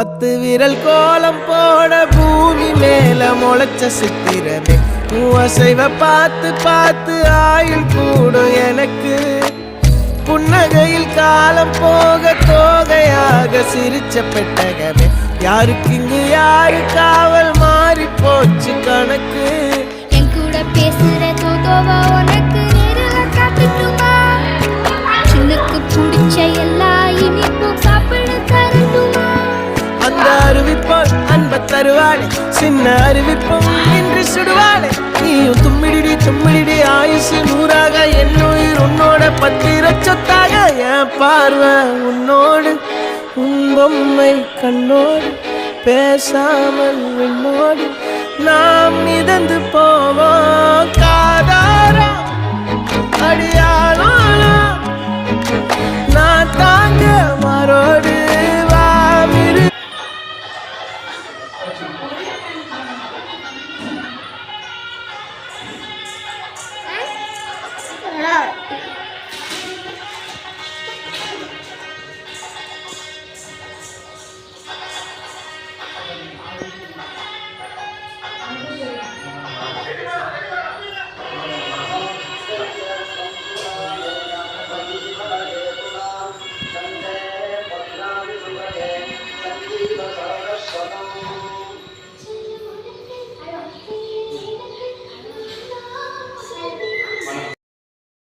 10 விரல் கோலம் போட பூமி மேல முளைச்ச சித்திரமே அசைவ பார்த்து பார்த்து ஆயுள் கூடும் எனக்கு புன்னகையில் காலம் போக தோகையாக சிரிச்ச பெட்டகமே யாருக்கு இங்கு யாரு காவல் மாறி போச்சு கணக்கு என் கூட பேசுற தோதோவா உனக்கு நேரில் காட்டுட்டுமா சின்னுக்கு பிடிச்ச எல்லா இனிப்பும் சாப்பிட தரட்டுமா அந்த அறிவிப்பால் அன்ப தருவாளே சின்ன அறிவிப்பும் இன்று சுடுவாளே நீயும் தும்மிடி தும்மிடி ஆயுசு 100ஆக என்னுயிர் உன்னோட 10 லட்சத்தாக என் பார்வை உன்னோடு உன் பொம்மை கண்ணோடு பேசாமல் விண்ணோடு நாம் மிதந்து போவோம் காதாரா அடியாளோனா நான் தாங்க மாறோடு வாமிரு